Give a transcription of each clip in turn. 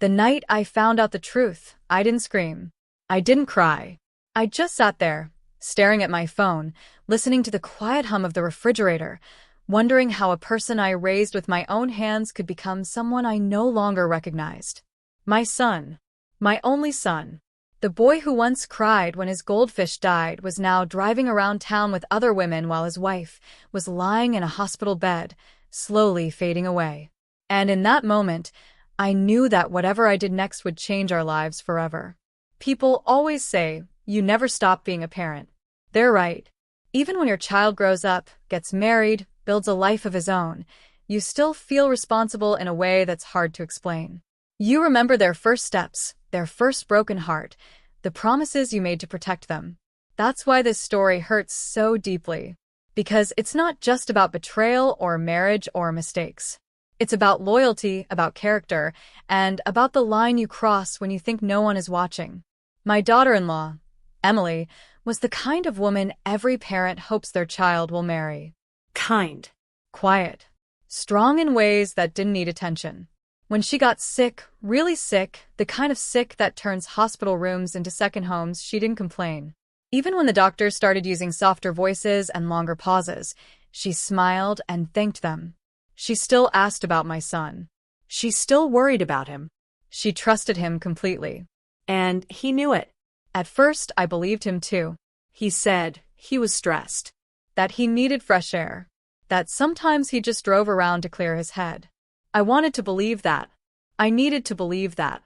The night I found out the truth, I didn't scream. I didn't cry. I just sat there, staring at my phone, listening to the quiet hum of the refrigerator, wondering how a person I raised with my own hands could become someone I no longer recognized. My son. My only son. The boy who once cried when his goldfish died was now driving around town with other women while his wife was lying in a hospital bed, slowly fading away. And in that moment, I knew that whatever I did next would change our lives forever. People always say, you never stop being a parent. They're right. Even when your child grows up, gets married, builds a life of his own, you still feel responsible in a way that's hard to explain. You remember their first steps, their first broken heart, the promises you made to protect them. That's why this story hurts so deeply. Because it's not just about betrayal or marriage or mistakes. It's about loyalty, about character, and about the line you cross when you think no one is watching. My daughter-in-law, Emily, was the kind of woman every parent hopes their child will marry. Kind. Quiet. Strong in ways that didn't need attention. When she got sick, really sick, the kind of sick that turns hospital rooms into second homes, she didn't complain. Even when the doctors started using softer voices and longer pauses, she smiled and thanked them. She still asked about my son. She still worried about him. She trusted him completely. And he knew it. At first, I believed him too. He said he was stressed, that he needed fresh air, that sometimes he just drove around to clear his head. I wanted to believe that. I needed to believe that.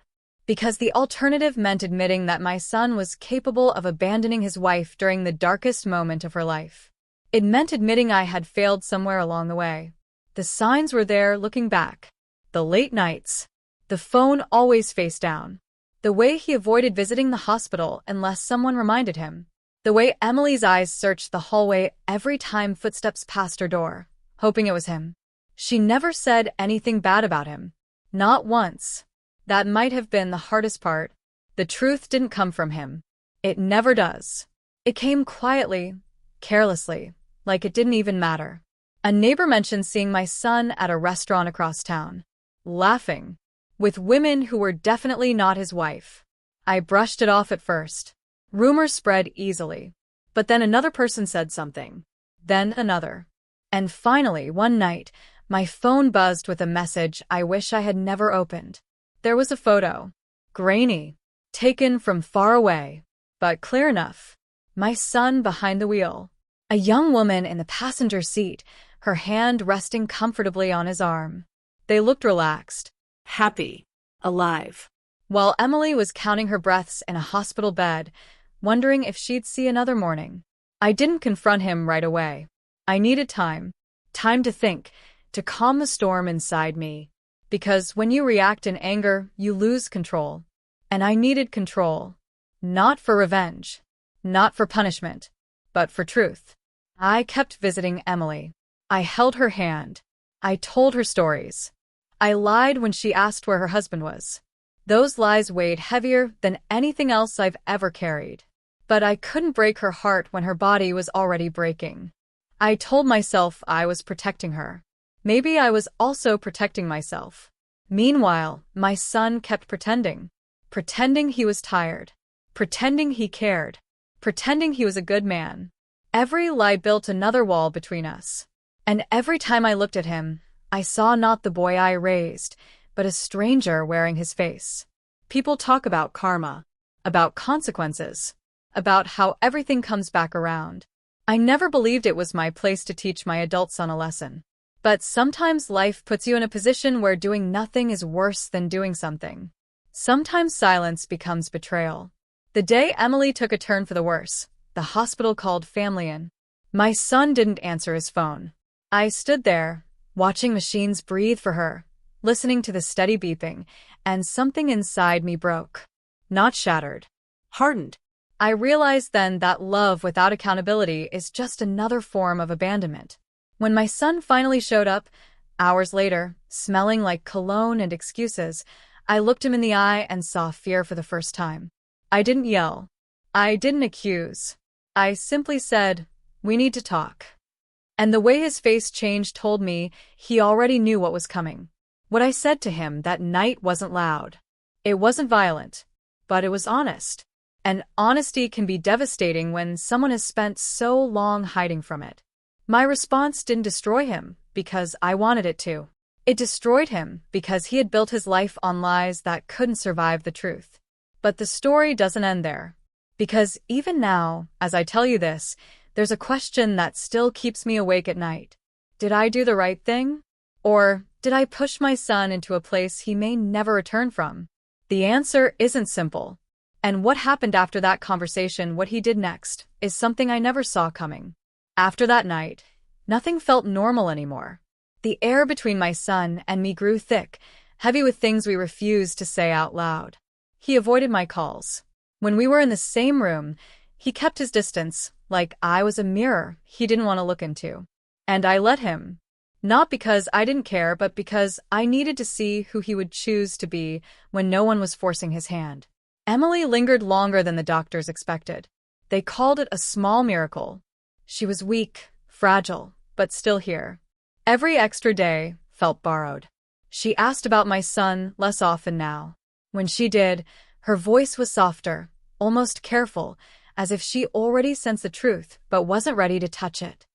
Because the alternative meant admitting that my son was capable of abandoning his wife during the darkest moment of her life. It meant admitting I had failed somewhere along the way. The signs were there looking back. The late nights. The phone always face down. The way he avoided visiting the hospital unless someone reminded him. The way Emily's eyes searched the hallway every time footsteps passed her door, hoping it was him. She never said anything bad about him. Not once. That might have been the hardest part. The truth didn't come from him. It never does. It came quietly, carelessly, like it didn't even matter. A neighbor mentioned seeing my son at a restaurant across town, laughing, with women who were definitely not his wife. I brushed it off at first. Rumors spread easily. But then another person said something. Then another. And finally, one night, my phone buzzed with a message I wish I had never opened. There was a photo. Grainy. Taken from far away. But clear enough. My son behind the wheel. A young woman in the passenger seat, her hand resting comfortably on his arm. They looked relaxed. Happy. Alive. While Emily was counting her breaths in a hospital bed, wondering if she'd see another morning. I didn't confront him right away. I needed time. Time to think. To calm the storm inside me. Because when you react in anger, you lose control. And I needed control. Not for revenge. Not for punishment. But for truth. I kept visiting Emily. I held her hand. I told her stories. I lied when she asked where her husband was. Those lies weighed heavier than anything else I've ever carried. But I couldn't break her heart when her body was already breaking. I told myself I was protecting her. Maybe I was also protecting myself. Meanwhile, my son kept pretending. Pretending he was tired. Pretending he cared. Pretending he was a good man. Every lie built another wall between us. And every time I looked at him, I saw not the boy I raised, but a stranger wearing his face. People talk about karma, about consequences, about how everything comes back around. I never believed it was my place to teach my adult son a lesson. But sometimes life puts you in a position where doing nothing is worse than doing something. Sometimes silence becomes betrayal. The day Emily took a turn for the worse, the hospital called family in. My son didn't answer his phone. I stood there, watching machines breathe for her, listening to the steady beeping, and something inside me broke. Not shattered. Hardened. I realized then that love without accountability is just another form of abandonment. When my son finally showed up, hours later, smelling like cologne and excuses, I looked him in the eye and saw fear for the first time. I didn't yell. I didn't accuse. I simply said, "We need to talk." And the way his face changed told me he already knew what was coming. What I said to him that night wasn't loud. It wasn't violent, but it was honest. And honesty can be devastating when someone has spent so long hiding from it. My response didn't destroy him because I wanted it to. It destroyed him because he had built his life on lies that couldn't survive the truth. But the story doesn't end there. Because even now, as I tell you this, there's a question that still keeps me awake at night. Did I do the right thing? Or did I push my son into a place he may never return from? The answer isn't simple. And what happened after that conversation, what he did next, is something I never saw coming. After that night, nothing felt normal anymore. The air between my son and me grew thick, heavy with things we refused to say out loud. He avoided my calls. When we were in the same room, he kept his distance, like I was a mirror he didn't want to look into. And I let him. Not because I didn't care, but because I needed to see who he would choose to be when no one was forcing his hand. Emily lingered longer than the doctors expected. They called it a small miracle. She was weak, fragile, but still here. Every extra day felt borrowed. She asked about my son less often now. When she did, her voice was softer, almost careful, as if she already sensed the truth but wasn't ready to touch it.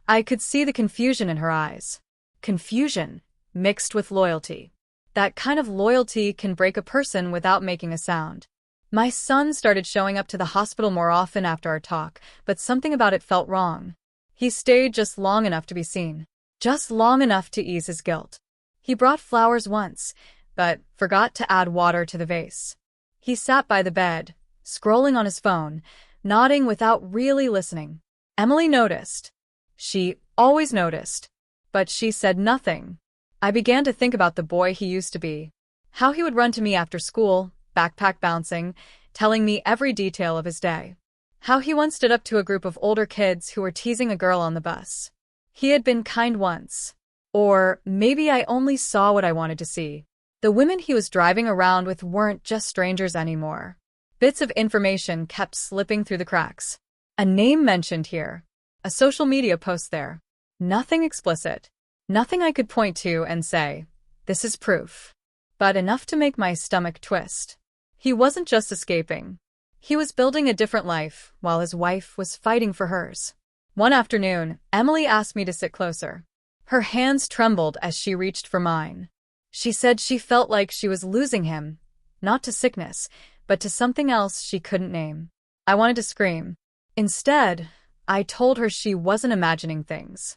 I could see the confusion in her eyes. Confusion mixed with loyalty. That kind of loyalty can break a person without making a sound. My son started showing up to the hospital more often after our talk, but something about it felt wrong. He stayed just long enough to be seen. Just long enough to ease his guilt. He brought flowers once, but forgot to add water to the vase. He sat by the bed, scrolling on his phone, nodding without really listening. Emily noticed. She always noticed. But she said nothing. I began to think about the boy he used to be. How he would run to me after school, backpack bouncing, telling me every detail of his day. How he once stood up to a group of older kids who were teasing a girl on the bus. He had been kind once. Or maybe I only saw what I wanted to see. The women he was driving around with weren't just strangers anymore. Bits of information kept slipping through the cracks. A name mentioned here. A social media post there. Nothing explicit. Nothing I could point to and say, this is proof. But enough to make my stomach twist. He wasn't just escaping. He was building a different life while his wife was fighting for hers. One afternoon, Emily asked me to sit closer. Her hands trembled as she reached for mine. She said she felt like she was losing him, not to sickness, but to something else she couldn't name. I wanted to scream. Instead, I told her she wasn't imagining things.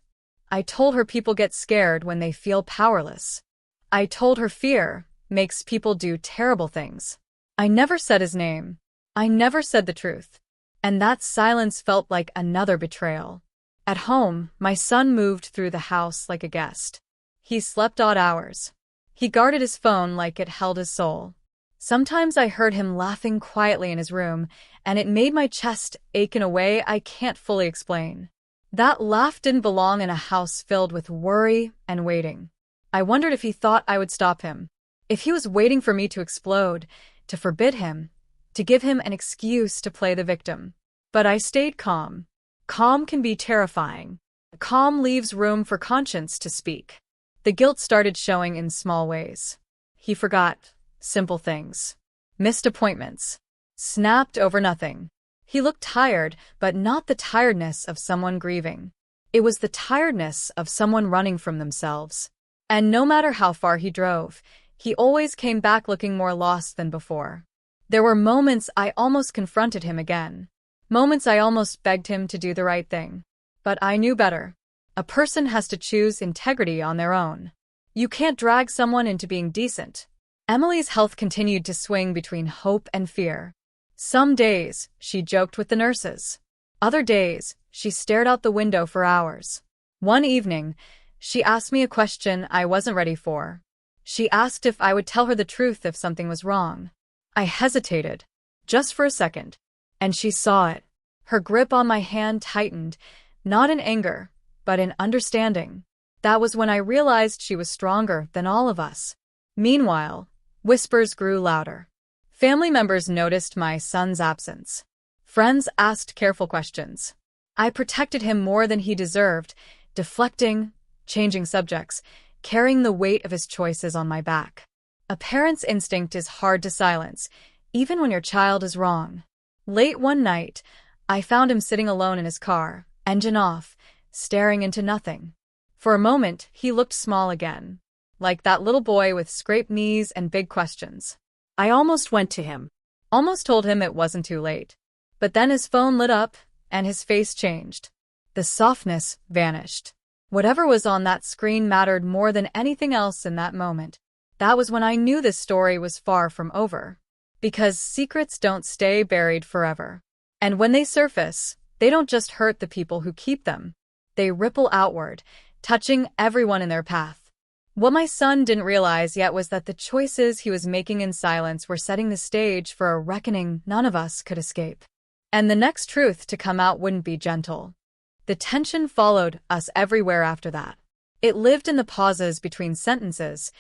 I told her people get scared when they feel powerless. I told her fear makes people do terrible things. I never said his name. I never said the truth. And that silence felt like another betrayal. At home, my son moved through the house like a guest. He slept odd hours. He guarded his phone like it held his soul. Sometimes I heard him laughing quietly in his room, and it made my chest ache in a way I can't fully explain. That laugh didn't belong in a house filled with worry and waiting. I wondered if he thought I would stop him. If he was waiting for me to explode, to forbid him, to give him an excuse to play the victim. But I stayed calm. Calm can be terrifying. Calm leaves room for conscience to speak. The guilt started showing in small ways. He forgot simple things. Missed appointments. Snapped over nothing. He looked tired, but not the tiredness of someone grieving. It was the tiredness of someone running from themselves. And no matter how far he drove, he always came back looking more lost than before. There were moments I almost confronted him again. Moments I almost begged him to do the right thing. But I knew better. A person has to choose integrity on their own. You can't drag someone into being decent. Emily's health continued to swing between hope and fear. Some days, she joked with the nurses. Other days, she stared out the window for hours. One evening, she asked me a question I wasn't ready for. She asked if I would tell her the truth if something was wrong. I hesitated, just for a second, and she saw it. Her grip on my hand tightened, not in anger, but in understanding. That was when I realized she was stronger than all of us. Meanwhile, whispers grew louder. Family members noticed my son's absence. Friends asked careful questions. I protected him more than he deserved, deflecting, changing subjects, carrying the weight of his choices on my back. A parent's instinct is hard to silence, even when your child is wrong. Late one night, I found him sitting alone in his car, engine off, staring into nothing. For a moment, he looked small again, like that little boy with scraped knees and big questions. I almost went to him, almost told him it wasn't too late. But then his phone lit up, and his face changed. The softness vanished. Whatever was on that screen mattered more than anything else in that moment. That was when I knew this story was far from over. Because secrets don't stay buried forever. And when they surface, they don't just hurt the people who keep them. They ripple outward, touching everyone in their path. What my son didn't realize yet was that the choices he was making in silence were setting the stage for a reckoning none of us could escape. And the next truth to come out wouldn't be gentle. The tension followed us everywhere after that. It lived in the pauses between sentences,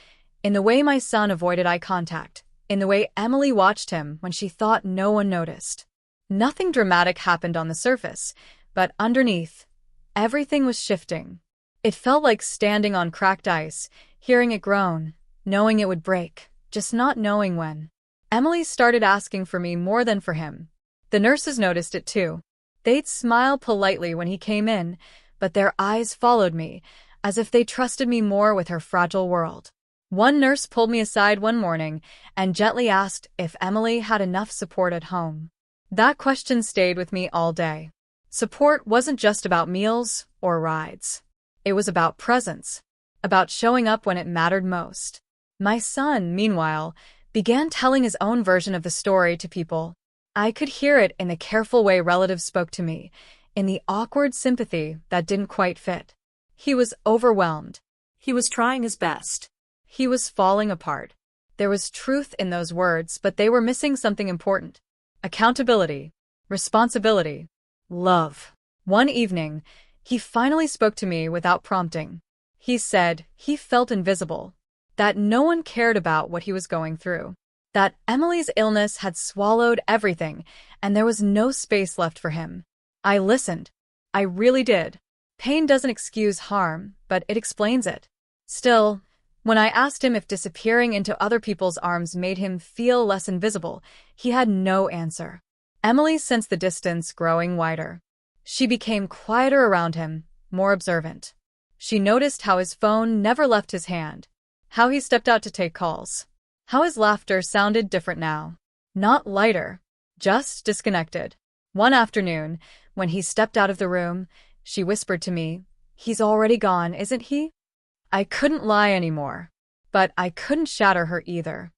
in the way my son avoided eye contact, in the way Emily watched him when she thought no one noticed. Nothing dramatic happened on the surface, but underneath, everything was shifting. It felt like standing on cracked ice, hearing it groan, knowing it would break, just not knowing when. Emily started asking for me more than for him. The nurses noticed it too. They'd smile politely when he came in, but their eyes followed me, as if they trusted me more with her fragile world. One nurse pulled me aside one morning and gently asked if Emily had enough support at home. That question stayed with me all day. Support wasn't just about meals or rides. It was about presence, about showing up when it mattered most. My son, meanwhile, began telling his own version of the story to people. I could hear it in the careful way relatives spoke to me, in the awkward sympathy that didn't quite fit. He was overwhelmed. He was trying his best. He was falling apart. There was truth in those words, but they were missing something important. Accountability, responsibility, love. One evening, he finally spoke to me without prompting. He said he felt invisible, that no one cared about what he was going through, that Emily's illness had swallowed everything and there was no space left for him. I listened. I really did. Pain doesn't excuse harm, but it explains it. Still, when I asked him if disappearing into other people's arms made him feel less invisible, he had no answer. Emily sensed the distance growing wider. She became quieter around him, more observant. She noticed how his phone never left his hand, how he stepped out to take calls, how his laughter sounded different now. Not lighter, just disconnected. One afternoon, when he stepped out of the room, she whispered to me, "He's already gone, isn't he?" I couldn't lie anymore, but I couldn't shatter her either.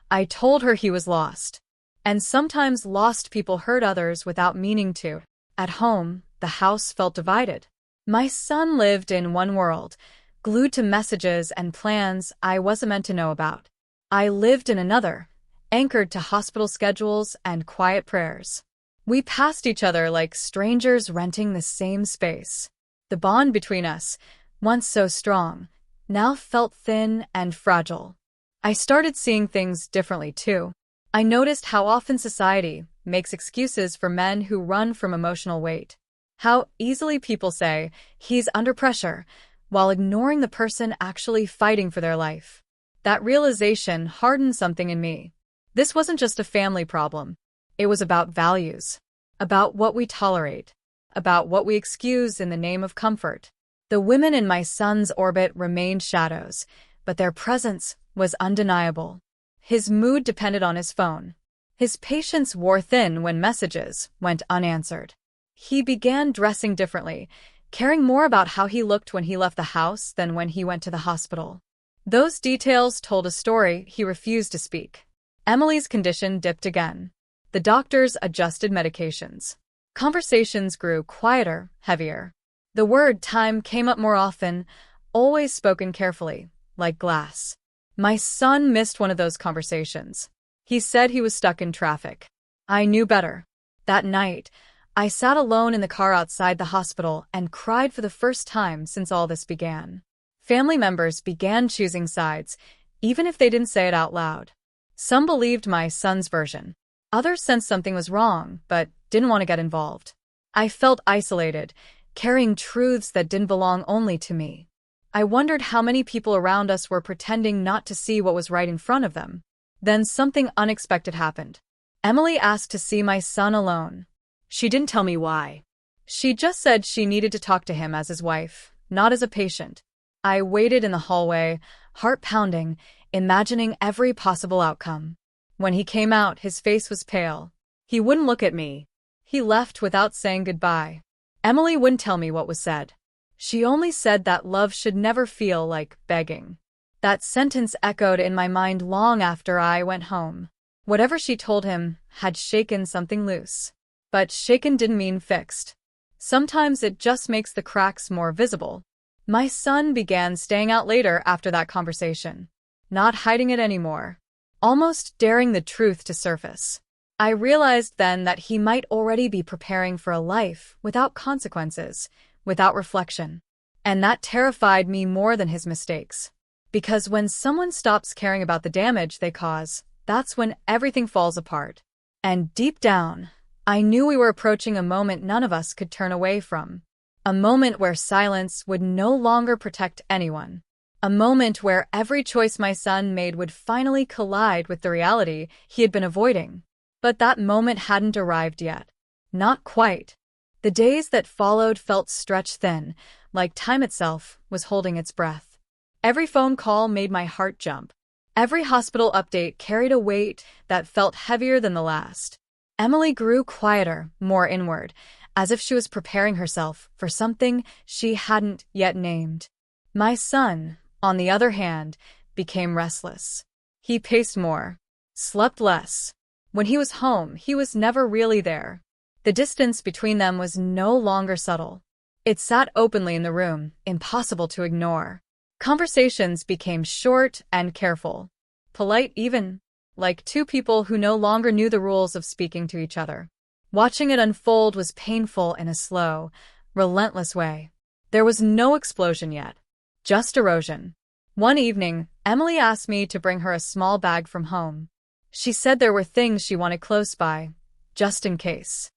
I told her he was lost. And sometimes lost people hurt others without meaning to. At home, the house felt divided. My son lived in one world, glued to messages and plans I wasn't meant to know about. I lived in another, anchored to hospital schedules and quiet prayers. We passed each other like strangers renting the same space. The bond between us, once so strong, now felt thin and fragile. I started seeing things differently too. I noticed how often society makes excuses for men who run from emotional weight. How easily people say, "He's under pressure," while ignoring the person actually fighting for their life. That realization hardened something in me. This wasn't just a family problem. It was about values, about what we tolerate, about what we excuse in the name of comfort. The women in my son's orbit remained shadows, but their presence was undeniable. His mood depended on his phone. His patience wore thin when messages went unanswered. He began dressing differently, caring more about how he looked when he left the house than when he went to the hospital. Those details told a story he refused to speak. Emily's condition dipped again. The doctors adjusted medications. Conversations grew quieter, heavier. The word time came up more often, always spoken carefully, like glass. My son missed one of those conversations. He said he was stuck in traffic. I knew better. That night, I sat alone in the car outside the hospital and cried for the first time since all this began. Family members began choosing sides, even if they didn't say it out loud. Some believed my son's version. Others sensed something was wrong, but didn't want to get involved. I felt isolated, carrying truths that didn't belong only to me. I wondered how many people around us were pretending not to see what was right in front of them. Then something unexpected happened. Emily asked to see my son alone. She didn't tell me why. She just said she needed to talk to him as his wife, not as a patient. I waited in the hallway, heart pounding, imagining every possible outcome. When he came out, his face was pale. He wouldn't look at me. He left without saying goodbye. Emily wouldn't tell me what was said. She only said that love should never feel like begging. That sentence echoed in my mind long after I went home. Whatever she told him had shaken something loose. But shaken didn't mean fixed. Sometimes it just makes the cracks more visible. My son began staying out later after that conversation, not hiding it anymore, almost daring the truth to surface. I realized then that he might already be preparing for a life without consequences, without reflection. And that terrified me more than his mistakes. Because when someone stops caring about the damage they cause, that's when everything falls apart. And deep down, I knew we were approaching a moment none of us could turn away from. A moment where silence would no longer protect anyone. A moment where every choice my son made would finally collide with the reality he had been avoiding. But that moment hadn't arrived yet. Not quite. The days that followed felt stretched thin, like time itself was holding its breath. Every phone call made my heart jump. Every hospital update carried a weight that felt heavier than the last. Emily grew quieter, more inward, as if she was preparing herself for something she hadn't yet named. My son, on the other hand, became restless. He paced more, slept less. When he was home, he was never really there. The distance between them was no longer subtle. It sat openly in the room, impossible to ignore. Conversations became short and careful, polite even, like two people who no longer knew the rules of speaking to each other. Watching it unfold was painful in a slow, relentless way. There was no explosion yet, just erosion. One evening, Emily asked me to bring her a small bag from home. She said there were things she wanted close by, just in case.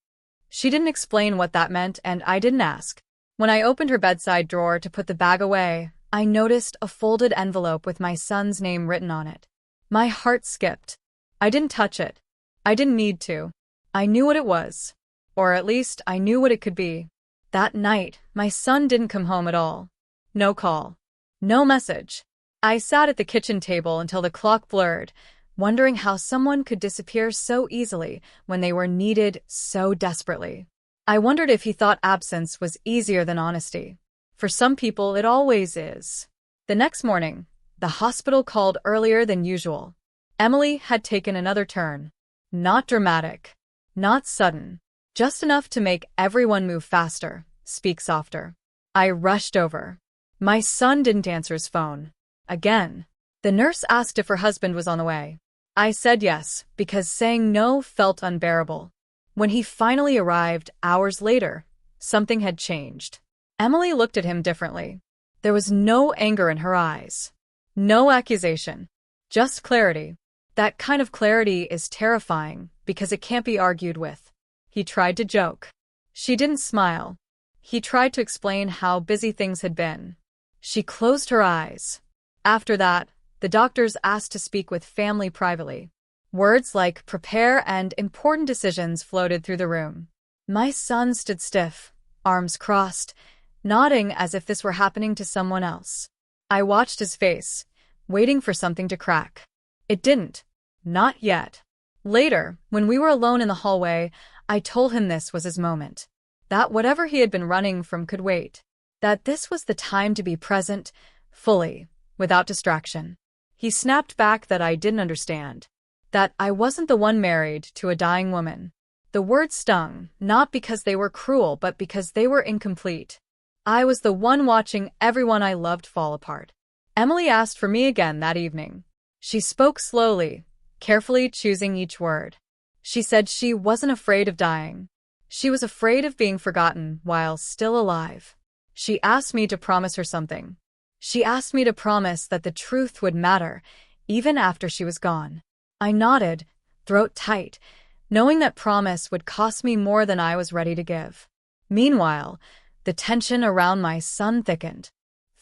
She didn't explain what that meant, and I didn't ask. When I opened her bedside drawer to put the bag away, I noticed a folded envelope with my son's name written on it. My heart skipped. I didn't touch it. I didn't need to. I knew what it was. Or at least I knew what it could be. That night, my son didn't come home at all. No call. No message. I sat at the kitchen table until the clock blurred, wondering how someone could disappear so easily when they were needed so desperately. I wondered if he thought absence was easier than honesty. For some people, it always is. The next morning, the hospital called earlier than usual. Emily had taken another turn. Not dramatic. Not sudden. Just enough to make everyone move faster, speak softer. I rushed over. My son didn't answer his phone. Again. The nurse asked if her husband was on the way. I said yes, because saying no felt unbearable. When he finally arrived, hours later, something had changed. Emily looked at him differently. There was no anger in her eyes. No accusation. Just clarity. That kind of clarity is terrifying because it can't be argued with. He tried to joke. She didn't smile. He tried to explain how busy things had been. She closed her eyes. After that, the doctors asked to speak with family privately. Words like prepare and important decisions floated through the room. My son stood stiff, arms crossed, nodding as if this were happening to someone else. I watched his face, waiting for something to crack. It didn't. Not yet. Later, when we were alone in the hallway, I told him this was his moment. That whatever he had been running from could wait. That this was the time to be present, fully, without distraction. He snapped back that I didn't understand. That I wasn't the one married to a dying woman. The words stung, not because they were cruel, but because they were incomplete. I was the one watching everyone I loved fall apart. Emily asked for me again that evening. She spoke slowly, carefully choosing each word. She said she wasn't afraid of dying. She was afraid of being forgotten while still alive. She asked me to promise her something. She asked me to promise that the truth would matter, even after she was gone. I nodded, throat tight, knowing that promise would cost me more than I was ready to give. Meanwhile, the tension around my son thickened.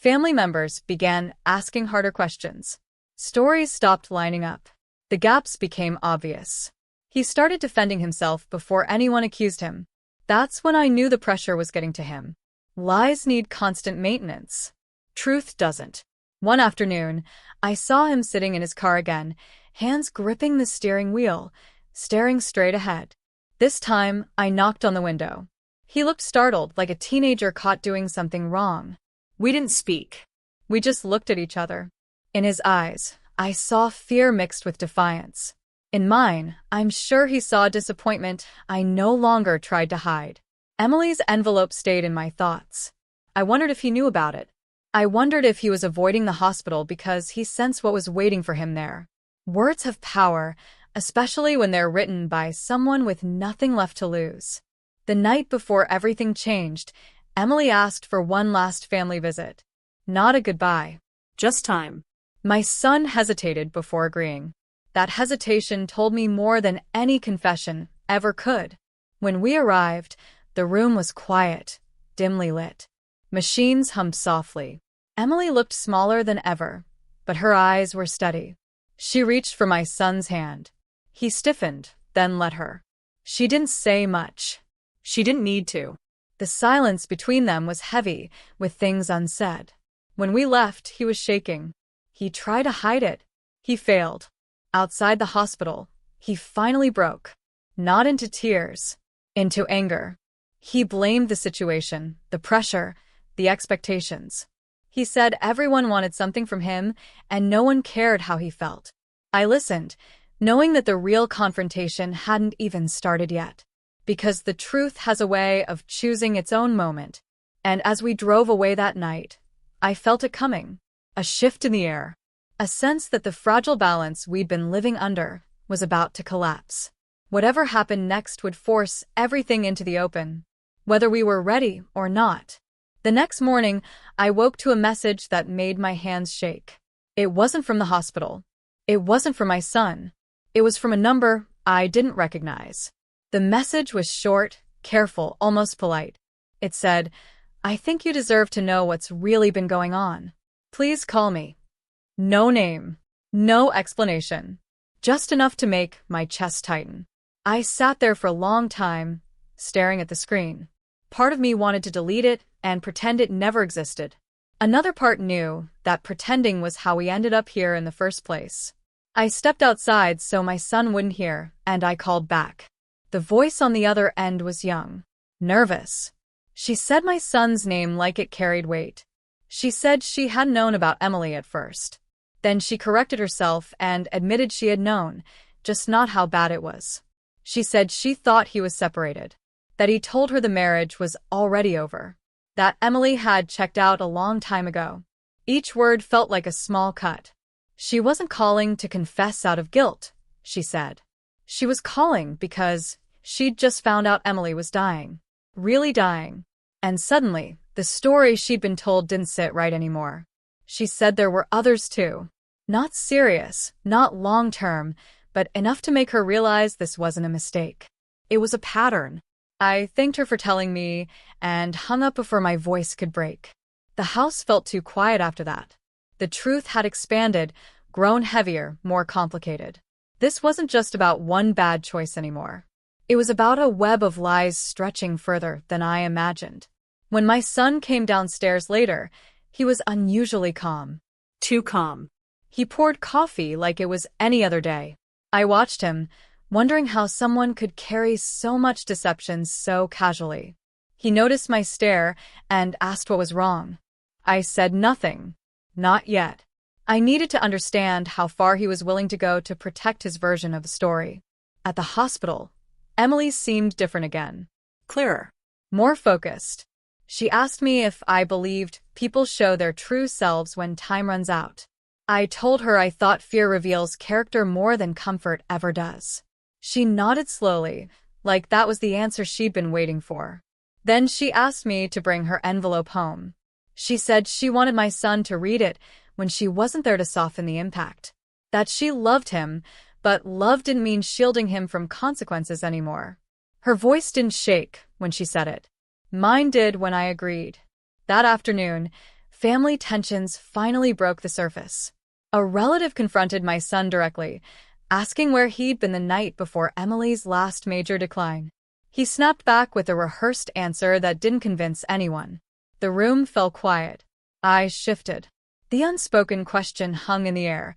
Family members began asking harder questions. Stories stopped lining up. The gaps became obvious. He started defending himself before anyone accused him. That's when I knew the pressure was getting to him. Lies need constant maintenance. Truth doesn't. One afternoon, I saw him sitting in his car again, hands gripping the steering wheel, staring straight ahead. This time, I knocked on the window. He looked startled, like a teenager caught doing something wrong. We didn't speak. We just looked at each other. In his eyes, I saw fear mixed with defiance. In mine, I'm sure he saw disappointment I no longer tried to hide. Emily's envelope stayed in my thoughts. I wondered if he knew about it. I wondered if he was avoiding the hospital because he sensed what was waiting for him there. Words have power, especially when they're written by someone with nothing left to lose. The night before everything changed, Emily asked for one last family visit. Not a goodbye. Just time. My son hesitated before agreeing. That hesitation told me more than any confession ever could. When we arrived, the room was quiet, dimly lit. Machines hummed softly. Emily looked smaller than ever, but her eyes were steady. She reached for my son's hand. He stiffened, then let her. She didn't say much. She didn't need to. The silence between them was heavy, with things unsaid. When we left, he was shaking. He tried to hide it. He failed. Outside the hospital, he finally broke. Not into tears, into anger. He blamed the situation, the pressure, the expectations. He said everyone wanted something from him, and no one cared how he felt. I listened, knowing that the real confrontation hadn't even started yet. Because the truth has a way of choosing its own moment. And as we drove away that night, I felt it coming. A shift in the air. A sense that the fragile balance we'd been living under was about to collapse. Whatever happened next would force everything into the open, whether we were ready or not. The next morning, I woke to a message that made my hands shake. It wasn't from the hospital. It wasn't from my son. It was from a number I didn't recognize. The message was short, careful, almost polite. It said, "I think you deserve to know what's really been going on. Please call me." No name. No explanation. Just enough to make my chest tighten. I sat there for a long time, staring at the screen. Part of me wanted to delete it and pretend it never existed. Another part knew that pretending was how we ended up here in the first place. I stepped outside so my son wouldn't hear, and I called back. The voice on the other end was young, nervous. She said my son's name like it carried weight. She said she hadn't known about Emily at first. Then she corrected herself and admitted she had known, just not how bad it was. She said she thought he was separated, that he told her the marriage was already over, that Emily had checked out a long time ago. Each word felt like a small cut. She wasn't calling to confess out of guilt, she said. She was calling because she'd just found out Emily was dying. Really dying. And suddenly, the story she'd been told didn't sit right anymore. She said there were others too. Not serious, not long-term, but enough to make her realize this wasn't a mistake. It was a pattern. I thanked her for telling me and hung up before my voice could break. The house felt too quiet after that. The truth had expanded, grown heavier, more complicated. This wasn't just about one bad choice anymore. It was about a web of lies stretching further than I imagined. When my son came downstairs later, he was unusually calm. Too calm. He poured coffee like it was any other day. I watched him, wondering how someone could carry so much deception so casually. He noticed my stare and asked what was wrong. I said nothing. Not yet. I needed to understand how far he was willing to go to protect his version of the story. At the hospital, Emily seemed different again. Clearer. More focused. She asked me if I believed people show their true selves when time runs out. I told her I thought fear reveals character more than comfort ever does. She nodded slowly, like that was the answer she'd been waiting for. Then she asked me to bring her envelope home. She said she wanted my son to read it when she wasn't there to soften the impact. That she loved him, but love didn't mean shielding him from consequences anymore. Her voice didn't shake when she said it. Mine did when I agreed. That afternoon, Family tensions finally broke the surface. A relative confronted my son directly, asking where he'd been the night before Emily's last major decline. He snapped back with a rehearsed answer that didn't convince anyone. The room fell quiet. Eyes shifted. The unspoken question hung in the air.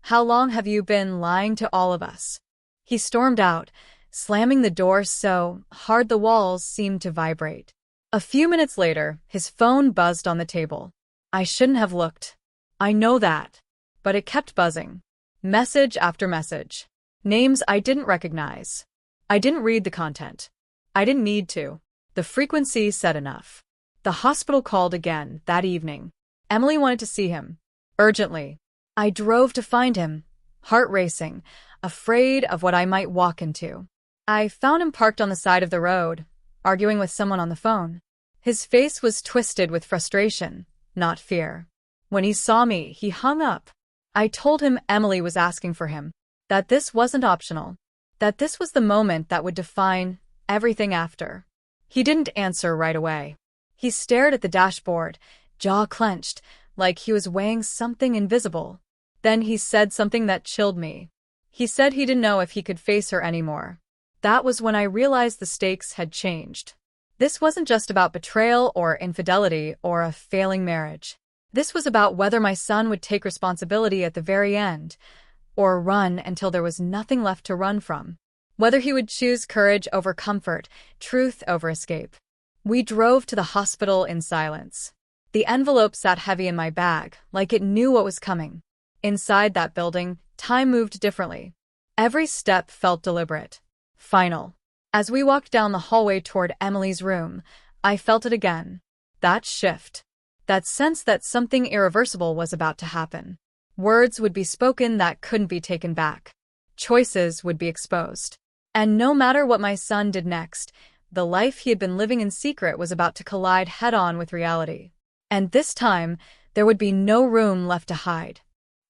How long have you been lying to all of us? He stormed out, slamming the door so hard the walls seemed to vibrate. A few minutes later, his phone buzzed on the table. I shouldn't have looked. I know that. But it kept buzzing. Message after message. Names I didn't recognize. I didn't read the content. I didn't need to. The frequency said enough. The hospital called again that evening. Emily wanted to see him. Urgently. I drove to find him, heart racing, afraid of what I might walk into. I found him parked on the side of the road, arguing with someone on the phone. His face was twisted with frustration, not fear. When he saw me, he hung up. I told him Emily was asking for him, that this wasn't optional, that this was the moment that would define everything after. He didn't answer right away. He stared at the dashboard, jaw clenched, like he was weighing something invisible. Then he said something that chilled me. He said he didn't know if he could face her anymore. That was when I realized the stakes had changed. This wasn't just about betrayal or infidelity or a failing marriage. This was about whether my son would take responsibility at the very end, or run until there was nothing left to run from. Whether he would choose courage over comfort, truth over escape. We drove to the hospital in silence. The envelope sat heavy in my bag, like it knew what was coming. Inside that building, time moved differently. Every step felt deliberate. Final. As we walked down the hallway toward Emily's room, I felt it again. That shift. That sense that something irreversible was about to happen. Words would be spoken that couldn't be taken back. Choices would be exposed. And no matter what my son did next, the life he had been living in secret was about to collide head-on with reality. And this time, there would be no room left to hide.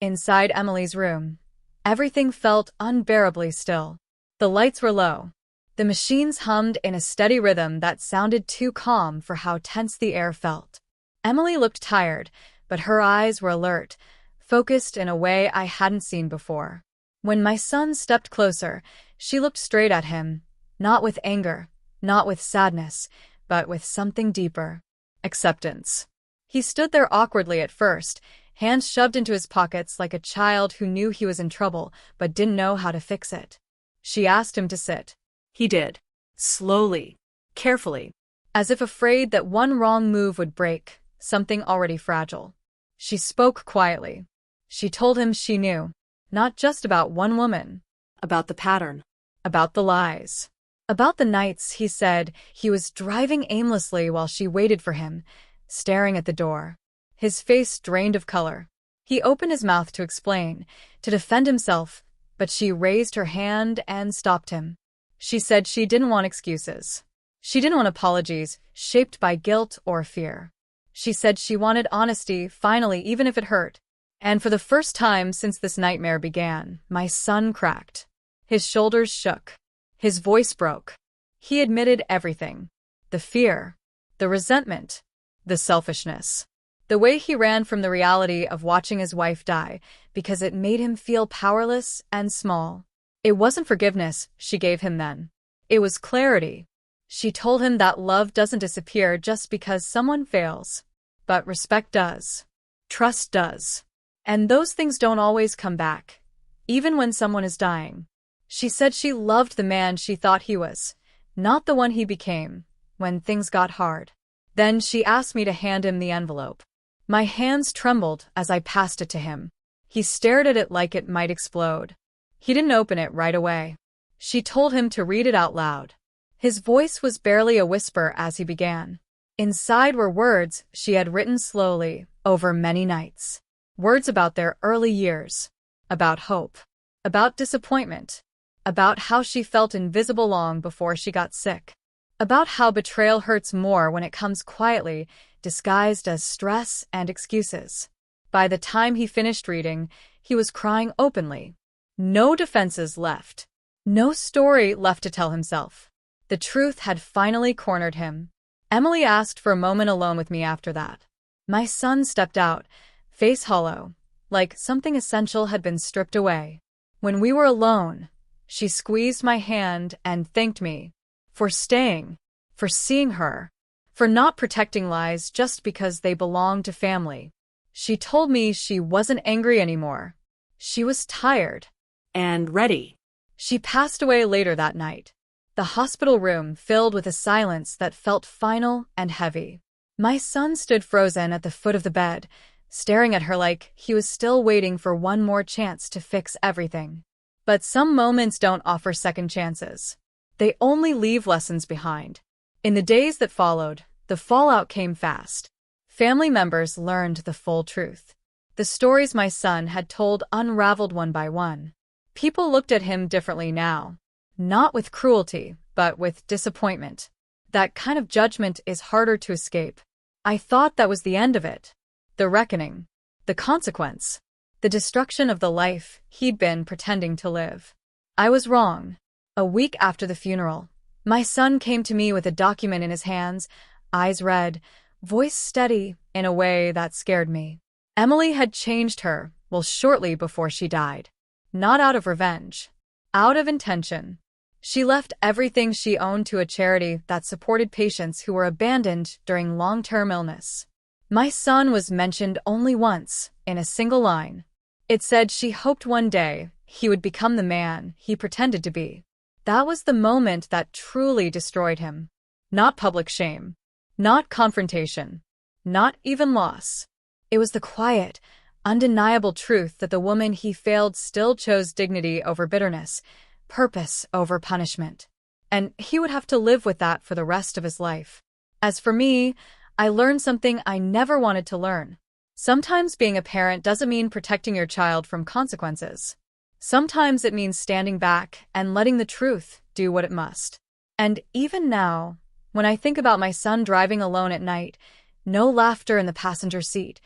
Inside Emily's room, everything felt unbearably still. The lights were low. The machines hummed in a steady rhythm that sounded too calm for how tense the air felt. Emily looked tired, but her eyes were alert, focused in a way I hadn't seen before. When my son stepped closer, she looked straight at him, not with anger, not with sadness, but with something deeper. Acceptance. He stood there awkwardly at first, hands shoved into his pockets like a child who knew he was in trouble but didn't know how to fix it. She asked him to sit. He did. Slowly, carefully, as if afraid that one wrong move would break something already fragile. She spoke quietly. She told him she knew, not just about one woman, about the pattern, about the lies, about the nights, he said, he was driving aimlessly while she waited for him, staring at the door. His face drained of color. He opened his mouth to explain, to defend himself, but she raised her hand and stopped him. She said she didn't want excuses. She didn't want apologies shaped by guilt or fear. She said she wanted honesty, finally, even if it hurt. And for the first time since this nightmare began, my son cracked. His shoulders shook. His voice broke. He admitted everything. The fear, the resentment, the selfishness. The way he ran from the reality of watching his wife die because it made him feel powerless and small. It wasn't forgiveness she gave him then. It was clarity. She told him that love doesn't disappear just because someone fails. But respect does. Trust does. And those things don't always come back, even when someone is dying. She said she loved the man she thought he was, not the one he became, when things got hard. Then she asked me to hand him the envelope. My hands trembled as I passed it to him. He stared at it like it might explode. He didn't open it right away. She told him to read it out loud. His voice was barely a whisper as he began. Inside were words she had written slowly, over many nights. Words about their early years, about hope, about disappointment, about how she felt invisible long before she got sick, about how betrayal hurts more when it comes quietly, disguised as stress and excuses. By the time he finished reading, he was crying openly. No defenses left. No story left to tell himself. The truth had finally cornered him. Emily asked for a moment alone with me after that. My son stepped out, face hollow, like something essential had been stripped away. When we were alone, she squeezed my hand and thanked me for staying, for seeing her, for not protecting lies just because they belonged to family. She told me she wasn't angry anymore. She was tired and ready. She passed away later that night. The hospital room filled with a silence that felt final and heavy. My son stood frozen at the foot of the bed, staring at her like he was still waiting for one more chance to fix everything. But some moments don't offer second chances. They only leave lessons behind. In the days that followed, the fallout came fast. Family members learned the full truth. The stories my son had told unraveled one by one. People looked at him differently now. Not with cruelty, but with disappointment. That kind of judgment is harder to escape. I thought that was the end of it. The reckoning. The consequence. The destruction of the life he'd been pretending to live. I was wrong. A week after the funeral, my son came to me with a document in his hands, eyes red, voice steady in a way that scared me. Emily had changed her, well, shortly before she died. Not out of revenge. Out of intention. She left everything she owned to a charity that supported patients who were abandoned during long-term illness. My son was mentioned only once, in a single line. It said she hoped one day he would become the man he pretended to be. That was the moment that truly destroyed him. Not public shame. Not confrontation. Not even loss. It was the quiet, undeniable truth that the woman he failed still chose dignity over bitterness, purpose over punishment. And he would have to live with that for the rest of his life. As for me, I learned something I never wanted to learn. Sometimes being a parent doesn't mean protecting your child from consequences. Sometimes it means standing back and letting the truth do what it must. And even now, when I think about my son driving alone at night, no laughter in the passenger seat,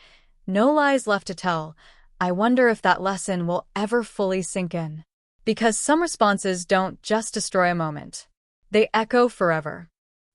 no lies left to tell, I wonder if that lesson will ever fully sink in. Because some responses don't just destroy a moment. They echo forever.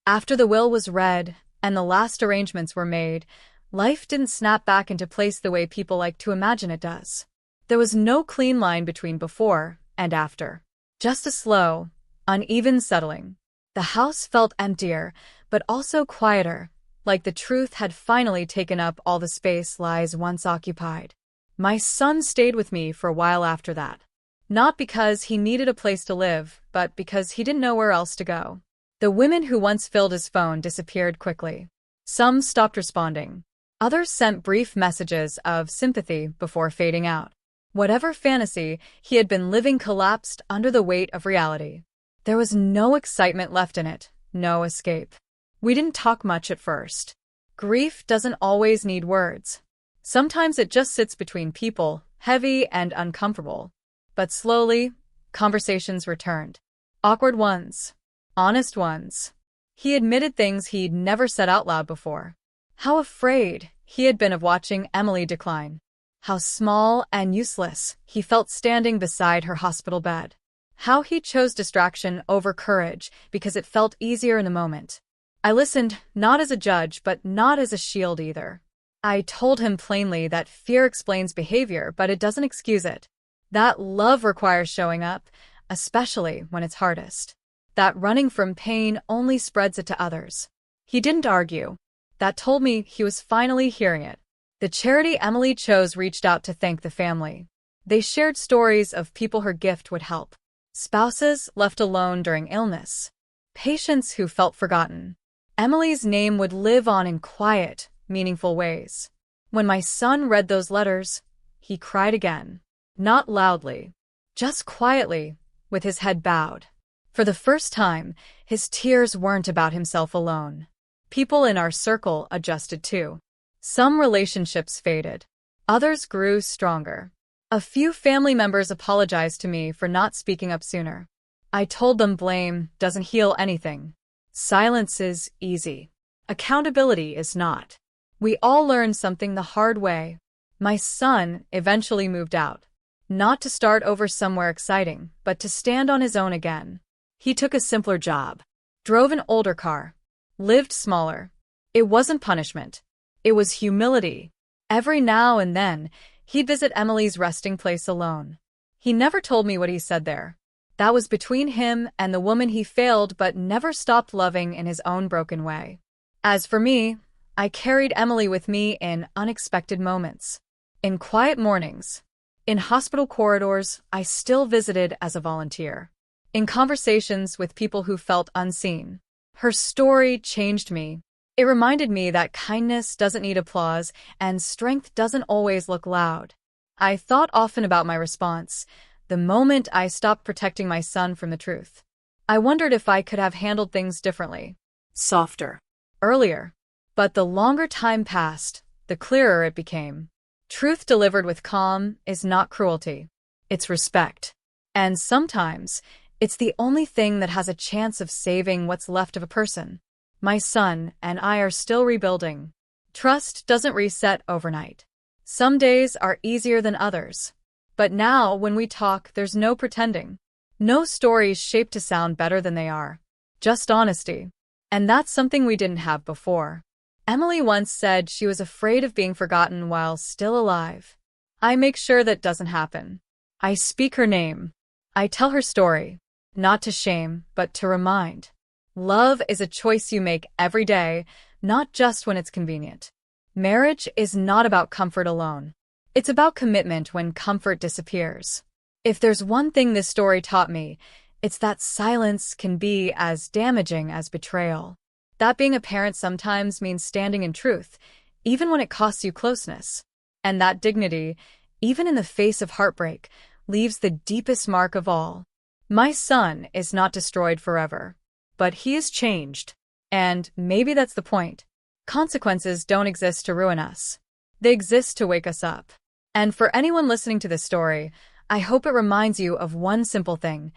After the will was read and the last arrangements were made, life didn't snap back into place the way people like to imagine it does. There was no clean line between before and after. Just a slow, uneven settling. The house felt emptier, but also quieter, like the truth had finally taken up all the space lies once occupied. My son stayed with me for a while after that. Not because he needed a place to live, but because he didn't know where else to go. The women who once filled his phone disappeared quickly. Some stopped responding. Others sent brief messages of sympathy before fading out. Whatever fantasy he had been living collapsed under the weight of reality. There was no excitement left in it, no escape. We didn't talk much at first. Grief doesn't always need words. Sometimes it just sits between people, heavy and uncomfortable. But slowly, conversations returned. Awkward ones. Honest ones. He admitted things he'd never said out loud before. How afraid he had been of watching Emily decline. How small and useless he felt standing beside her hospital bed. How he chose distraction over courage because it felt easier in the moment. I listened, not as a judge, but not as a shield either. I told him plainly that fear explains behavior, but it doesn't excuse it. That love requires showing up, especially when it's hardest. That running from pain only spreads it to others. He didn't argue. That told me he was finally hearing it. The charity Emily chose reached out to thank the family. They shared stories of people her gift would help. Spouses left alone during illness. Patients who felt forgotten. Emily's name would live on in quiet, meaningful ways. When my son read those letters, he cried again. Not loudly, just quietly, with his head bowed. For the first time, his tears weren't about himself alone. People in our circle adjusted too. Some relationships faded. Others grew stronger. A few family members apologized to me for not speaking up sooner. I told them blame doesn't heal anything. Silence is easy. Accountability is not. We all learned something the hard way. My son eventually moved out. Not to start over somewhere exciting, but to stand on his own again. He took a simpler job. Drove an older car. Lived smaller. It wasn't punishment. It was humility. Every now and then, he'd visit Emily's resting place alone. He never told me what he said there. That was between him and the woman he failed but never stopped loving in his own broken way. As for me, I carried Emily with me in unexpected moments. In quiet mornings, in hospital corridors I still visited as a volunteer. In conversations with people who felt unseen. Her story changed me. It reminded me that kindness doesn't need applause and strength doesn't always look loud. I thought often about my response, the moment I stopped protecting my son from the truth. I wondered if I could have handled things differently. Softer. Earlier. But the longer time passed, the clearer it became. Truth delivered with calm is not cruelty. It's respect. And sometimes, it's the only thing that has a chance of saving what's left of a person. My son and I are still rebuilding. Trust doesn't reset overnight. Some days are easier than others. But now, when we talk, there's no pretending. No stories shaped to sound better than they are. Just honesty. And that's something we didn't have before. Emily once said she was afraid of being forgotten while still alive. I make sure that doesn't happen. I speak her name. I tell her story. Not to shame, but to remind. Love is a choice you make every day, not just when it's convenient. Marriage is not about comfort alone. It's about commitment when comfort disappears. If there's one thing this story taught me, it's that silence can be as damaging as betrayal. That being a parent sometimes means standing in truth, even when it costs you closeness. And that dignity, even in the face of heartbreak, leaves the deepest mark of all. My son is not destroyed forever, but he is changed. And maybe that's the point. Consequences don't exist to ruin us. They exist to wake us up. And for anyone listening to this story, I hope it reminds you of one simple thing.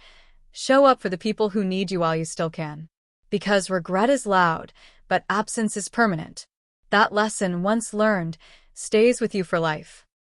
Show up for the people who need you while you still can. Because regret is loud, but absence is permanent. That lesson, once learned, stays with you for life.